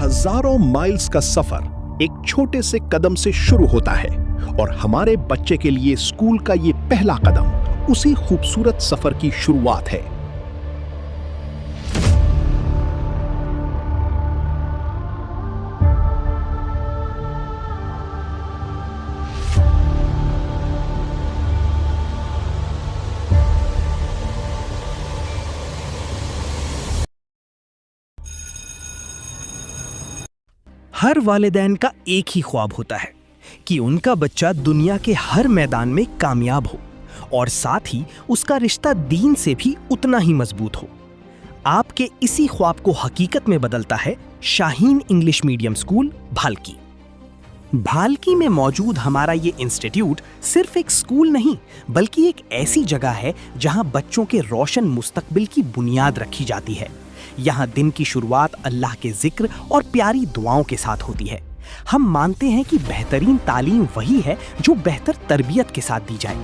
हजारों माइल्स का सफर एक छोटे से कदम से शुरू होता है और हमारे बच्चे के लिए स्कूल का ये पहला कदम उसी खूबसूरत सफर की शुरुआत है। हर वालिदैन का एक ही ख्वाब होता है कि उनका बच्चा दुनिया के हर मैदान में कामयाब हो और साथ ही उसका रिश्ता दीन से भी उतना ही मजबूत हो। आपके इसी ख्वाब को हकीकत में बदलता है Shaheen English medium school Bhalki. Bhalki में मौजूद हमारा ये इंस्टीट्यूट सिर्फ एक स्कूल नहीं बल्कि एक ऐसी जगह है जहां बच्चों के रोशन मुस्तकबिल की बुनियाद रखी जाती है। यहाँ दिन की शुरुआत अल्लाह के जिक्र और प्यारी दुआओं के साथ होती है। हम मानते हैं कि बेहतरीन तालीम वही है जो बेहतर तरबियत के साथ दी जाए।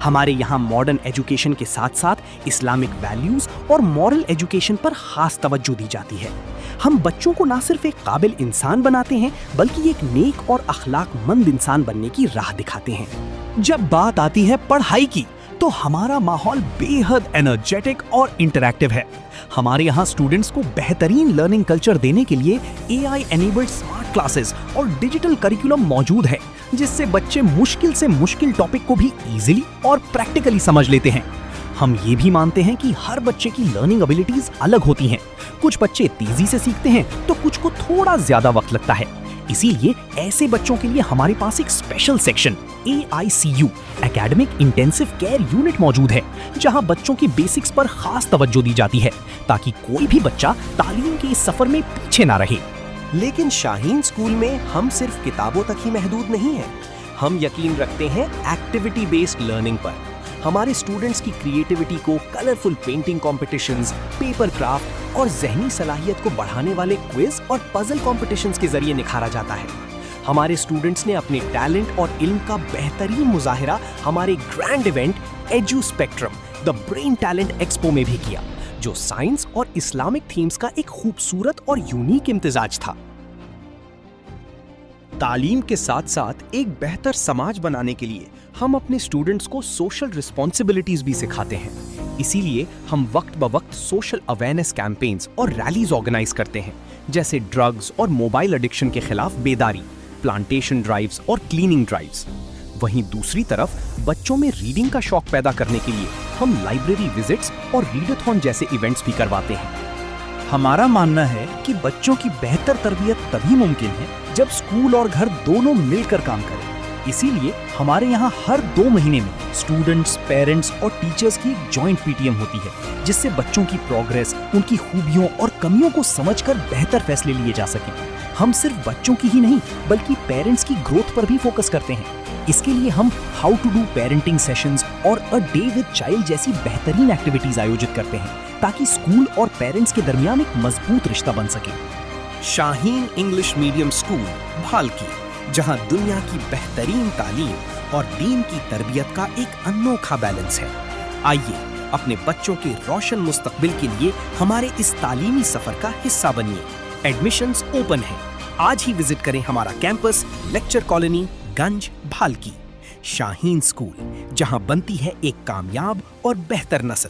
हमारे यहाँ मॉडर्न एजुकेशन के साथ साथ इस्लामिक वैल्यूज और मॉरल एजुकेशन पर खास तवज्जो दी जाती है। हम बच्चों को ना सिर्फ एक काबिल इंसान बनाते हैं बल्कि एक नेक और अखलाकमंद इंसान बनने की राह दिखाते हैं। जब बात आती है पढ़ाई की तो हमारा माहौल बेहद एनर्जेटिक और इंटरैक्टिव है। हमारे यहाँ स्टूडेंट्स को बेहतरीन लर्निंग कल्चर देने के लिए AI एनेबल्ड स्मार्ट क्लासेस और डिजिटल करिकुलम मौजूद है, जिससे बच्चे मुश्किल से मुश्किल टॉपिक को भी इजीली और प्रैक्टिकली समझ लेते हैं। हम ये भी मानते हैं कि हर बच्चे की लर्निंग एबिलिटीज अलग होती हैं। कुछ बच्चे तेजी से सीखते हैं तो कुछ को थोड़ा ज्यादा वक्त लगता है। इसीलिए ऐसे बच्चों के लिए हमारे पास एक special section AICU academic intensive care unit मौजूद है, जहां बच्चों की बेसिक्स पर खास तवज्जो दी जाती है ताकि कोई भी बच्चा तालीम के इस सफर में पीछे ना रहे। लेकिन शाहीन स्कूल में हम सिर्फ किताबों तक ही महदूद नहीं हैं। हम यकीन रखते हैं एक्टिविटी बेस्ड लर्निंग पर। हमारे स्टूडेंट्स की क्रिएटिविटी को colourful painting competitions, paper craft और ज़हनी सलाहियत को बढ़ाने वाले क्विज और पजल कॉम्पिटिशन्स के जरिए निखारा जाता है। हमारे स्टूडेंट्स ने अपने टैलेंट और इल्म का बेहतरीन मुजाहिरा हमारे grand event edu spectrum the brain talent expo में भी किया, जो साइंस और इस्लामिक थीम्स का एक खूबसूरत और यूनिक इम्तिजाज था। तालीम के साथ साथ एक बेहतर समाज बनाने के लिए हम अपने स्टूडेंट्स को सोशल रिस्पॉन्सिबिलिटीज भी सिखाते हैं। इसीलिए हम वक्त ब वक्त सोशल अवेयरनेस कैंपेन्स और रैलीज ऑर्गेनाइज करते हैं, जैसे ड्रग्स और मोबाइल एडिक्शन के खिलाफ बेदारी, प्लांटेशन ड्राइव्स और क्लीनिंग ड्राइव्स। वहीं दूसरी तरफ बच्चों में रीडिंग का शौक पैदा करने के लिए हम लाइब्रेरी विजिट्स और रीडाथॉन जैसे इवेंट्स भी करवाते हैं। हमारा मानना है कि बच्चों की बेहतर तरबियत तभी मुमकिन है जब स्कूल और घर दोनों मिलकर काम करें। इसीलिए हमारे यहाँ हर 2 महीने में स्टूडेंट्स, पेरेंट्स और टीचर्स की एक जॉइंट PTM होती है, जिससे बच्चों की प्रोग्रेस, उनकी खूबियों और कमियों को समझकर बेहतर फैसले लिए जा सकें। हम सिर्फ बच्चों की ही नहीं बल्कि पेरेंट्स की ग्रोथ पर भी फोकस करते हैं। इसके लिए हम how to do parenting sessions और अ डे विद चाइल्ड जैसी बेहतरीन एक्टिविटीज आयोजित करते हैं, ताकि स्कूल और पेरेंट्स के दरमियान एक मजबूत रिश्ता बन सके। Shaheen English medium school Bhalki, जहां दुनिया की बेहतरीन तालीम और दीन की तरबियत का एक अनोखा बैलेंस है। आइए अपने बच्चों के रोशन मुस्तकबिल के लिए हमारे इस तालीमी सफर का हिस्सा बनिए। एडमिशन्स ओपन है। आज ही विजिट करें हमारा कैंपस लेक्चर कॉलोनी गंज भालकी। शाहीन स्कूल, जहां बनती है एक कामयाब और बेहतर नस्ल।